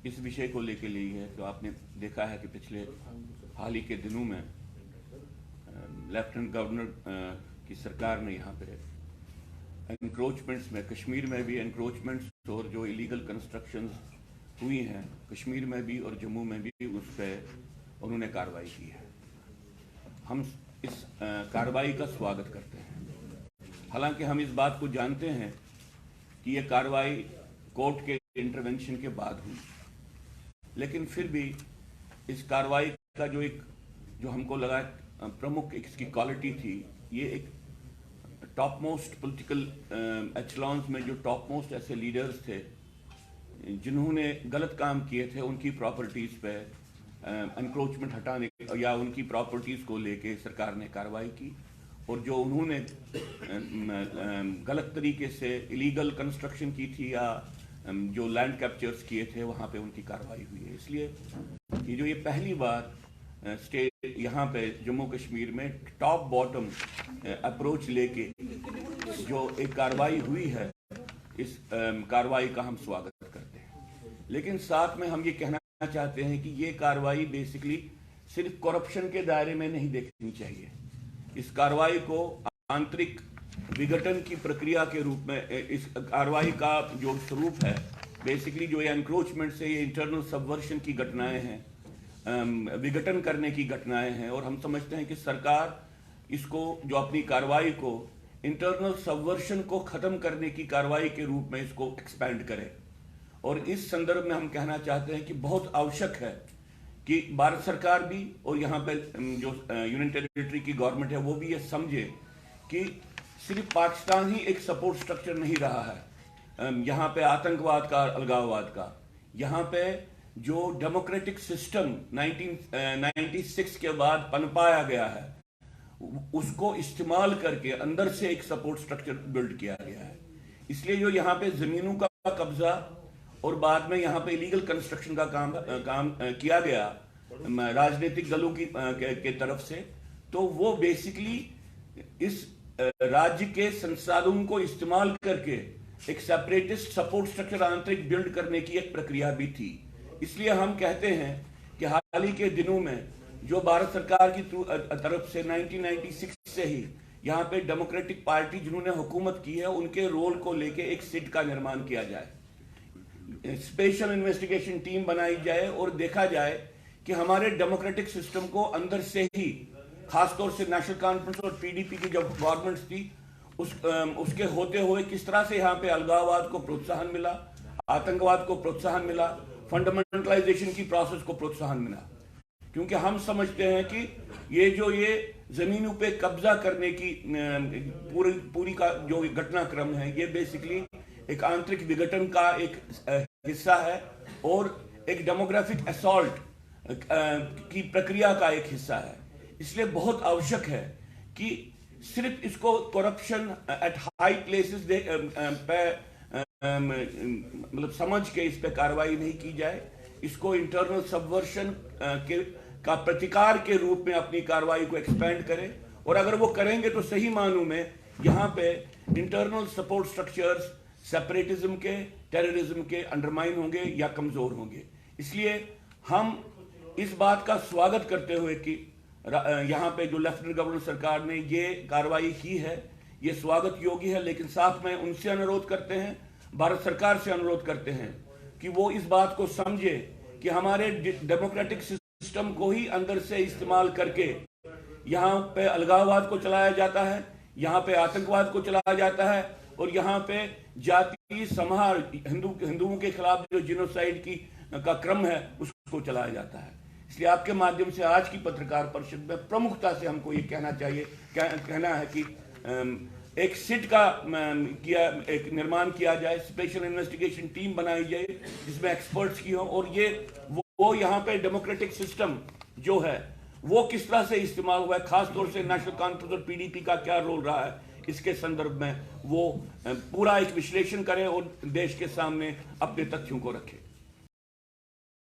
इस विषय को लेके ली है। तो आपने देखा है कि पिछले हाल ही के दिनों में लेफ्टिनेंट गवर्नर की सरकार ने यहाँ पे एनक्रोचमेंट्स में, कश्मीर में भी एनक्रोचमेंट्स और जो इलीगल कंस्ट्रक्शंस हुई हैं कश्मीर में भी और जम्मू में भी, उस पर उन्होंने कार्रवाई की है। हम इस कार्रवाई का स्वागत करते हैं। हालांकि हम इस बात को जानते हैं कि ये कार्रवाई कोर्ट के इंटरवेंशन के बाद हुई, लेकिन फिर भी इस कार्रवाई का जो हमको लगा प्रमुख इसकी क्वालिटी थी, ये एक टॉप मोस्ट पॉलिटिकल एचलॉन्स में जो टॉप मोस्ट ऐसे लीडर्स थे जिन्होंने गलत काम किए थे, उनकी प्रॉपर्टीज़ पे एनक्रोचमेंट हटाने या उनकी प्रॉपर्टीज़ को लेके सरकार ने कार्रवाई की, और जो उन्होंने गलत तरीके से इलीगल कंस्ट्रक्शन की थी या जो लैंड कैप्चर्स किए थे वहाँ पे उनकी कार्रवाई हुई है। इसलिए ये पहली बार स्टेट यहाँ पे जम्मू कश्मीर में टॉप बॉटम अप्रोच लेके जो एक कार्रवाई हुई है, इस कार्रवाई का हम स्वागत करते हैं। लेकिन साथ में हम ये कहना चाहते हैं कि ये कार्रवाई बेसिकली सिर्फ करप्शन के दायरे में नहीं देखनी चाहिए। इस कार्रवाई को आंतरिक विघटन की प्रक्रिया के रूप में, इस कार्रवाई का जो स्वरूप है बेसिकली जो एनक्रोचमेंट से ये इंटरनल सबवर्शन की घटनाएं हैं, विघटन करने की घटनाएं हैं, और हम समझते हैं कि सरकार इसको जो अपनी कार्रवाई को इंटरनल सबवर्शन को खत्म करने की कार्रवाई के रूप में इसको एक्सपैंड करे। और इस संदर्भ में हम कहना चाहते हैं कि बहुत आवश्यक है कि भारत सरकार भी और यहाँ पे जो यूनियन टेरिटरी की गवर्नमेंट है वो भी ये समझे कि सिर्फ पाकिस्तान ही एक सपोर्ट स्ट्रक्चर नहीं रहा है यहाँ पे आतंकवाद का, अलगाववाद का। यहाँ पे जो डेमोक्रेटिक सिस्टम 1996 के बाद पनपाया गया है उसको इस्तेमाल करके अंदर से एक सपोर्ट स्ट्रक्चर बिल्ड किया गया है। इसलिए जो यहाँ पे जमीनों का कब्जा और बाद में यहाँ पे इलीगल कंस्ट्रक्शन का काम किया गया राजनीतिक दलों के तरफ से, तो वो बेसिकली इस राज्य के संसाधनों को इस्तेमाल करके एक सेपरेटिस्ट सपोर्ट स्ट्रक्चर आंतरिक बिल्ड करने की एक प्रक्रिया भी थी। इसलिए हम कहते हैं कि हाल ही के दिनों में जो भारत सरकार की तरफ से 1996 से ही यहाँ पे डेमोक्रेटिक पार्टी जिन्होंने हुकूमत की है उनके रोल को लेके एक सिट का निर्माण किया जाए, स्पेशल इन्वेस्टिगेशन टीम बनाई जाए और देखा जाए कि हमारे डेमोक्रेटिक सिस्टम को अंदर से ही, खासतौर से नेशनल कॉन्फ्रेंस और पीडीपी की जब गवर्नमेंट्स थी उसके होते हुए किस तरह से यहाँ पे अलगाववाद को प्रोत्साहन मिला, आतंकवाद को प्रोत्साहन मिला, फंडामेंटलाइजेशन की प्रोसेस को प्रोत्साहन मिला। क्योंकि हम समझते हैं कि ये जमीनों पे कब्जा करने की पूरी का जो घटनाक्रम है ये बेसिकली एक आंतरिक विघटन का एक हिस्सा है और एक डेमोग्राफिक असॉल्ट की प्रक्रिया का एक हिस्सा है। इसलिए बहुत आवश्यक है कि सिर्फ इसको करप्शन एट हाई प्लेसेस पे मतलब समझ के इस पे कार्रवाई नहीं की जाए, इसको इंटरनल सबवर्शन का प्रतिकार के रूप में अपनी कार्रवाई को एक्सपेंड करें। और अगर वो करेंगे तो सही मानों में यहाँ पे इंटरनल सपोर्ट स्ट्रक्चर्स सेपरेटिज्म के, टेररिज्म के अंडरमाइन होंगे या कमजोर होंगे। इसलिए हम इस बात का स्वागत करते हुए कि यहाँ पे जो लेफ्टिनेंट गवर्नर सरकार ने ये कार्रवाई की है ये स्वागत योग्य है, लेकिन साथ में उनसे अनुरोध करते हैं, भारत सरकार से अनुरोध करते हैं कि वो इस बात को समझे कि हमारे डेमोक्रेटिक सिस्टम को ही अंदर से इस्तेमाल करके यहाँ पे अलगाववाद को चलाया जाता है, यहाँ पे आतंकवाद को चलाया जाता है और यहाँ पे जातीय संहार, हिंदुओं के खिलाफ जो जिनोसाइड का क्रम है उसको चलाया जाता है। इसलिए आपके माध्यम से आज की पत्रकार परिषद में प्रमुखता से हमको ये कहना है कि एक सिट का एक निर्माण किया जाए, स्पेशल इन्वेस्टिगेशन टीम बनाई जाए जिसमें एक्सपर्ट्स की हो, और ये वो यहाँ पे डेमोक्रेटिक सिस्टम जो है वो किस तरह से इस्तेमाल हुआ है, खासतौर से नेशनल कॉन्फ्रेंस और पीडीपी का क्या रोल रहा है, इसके संदर्भ में वो पूरा एक विश्लेषण करें और देश के सामने अपने तथ्यों को रखें।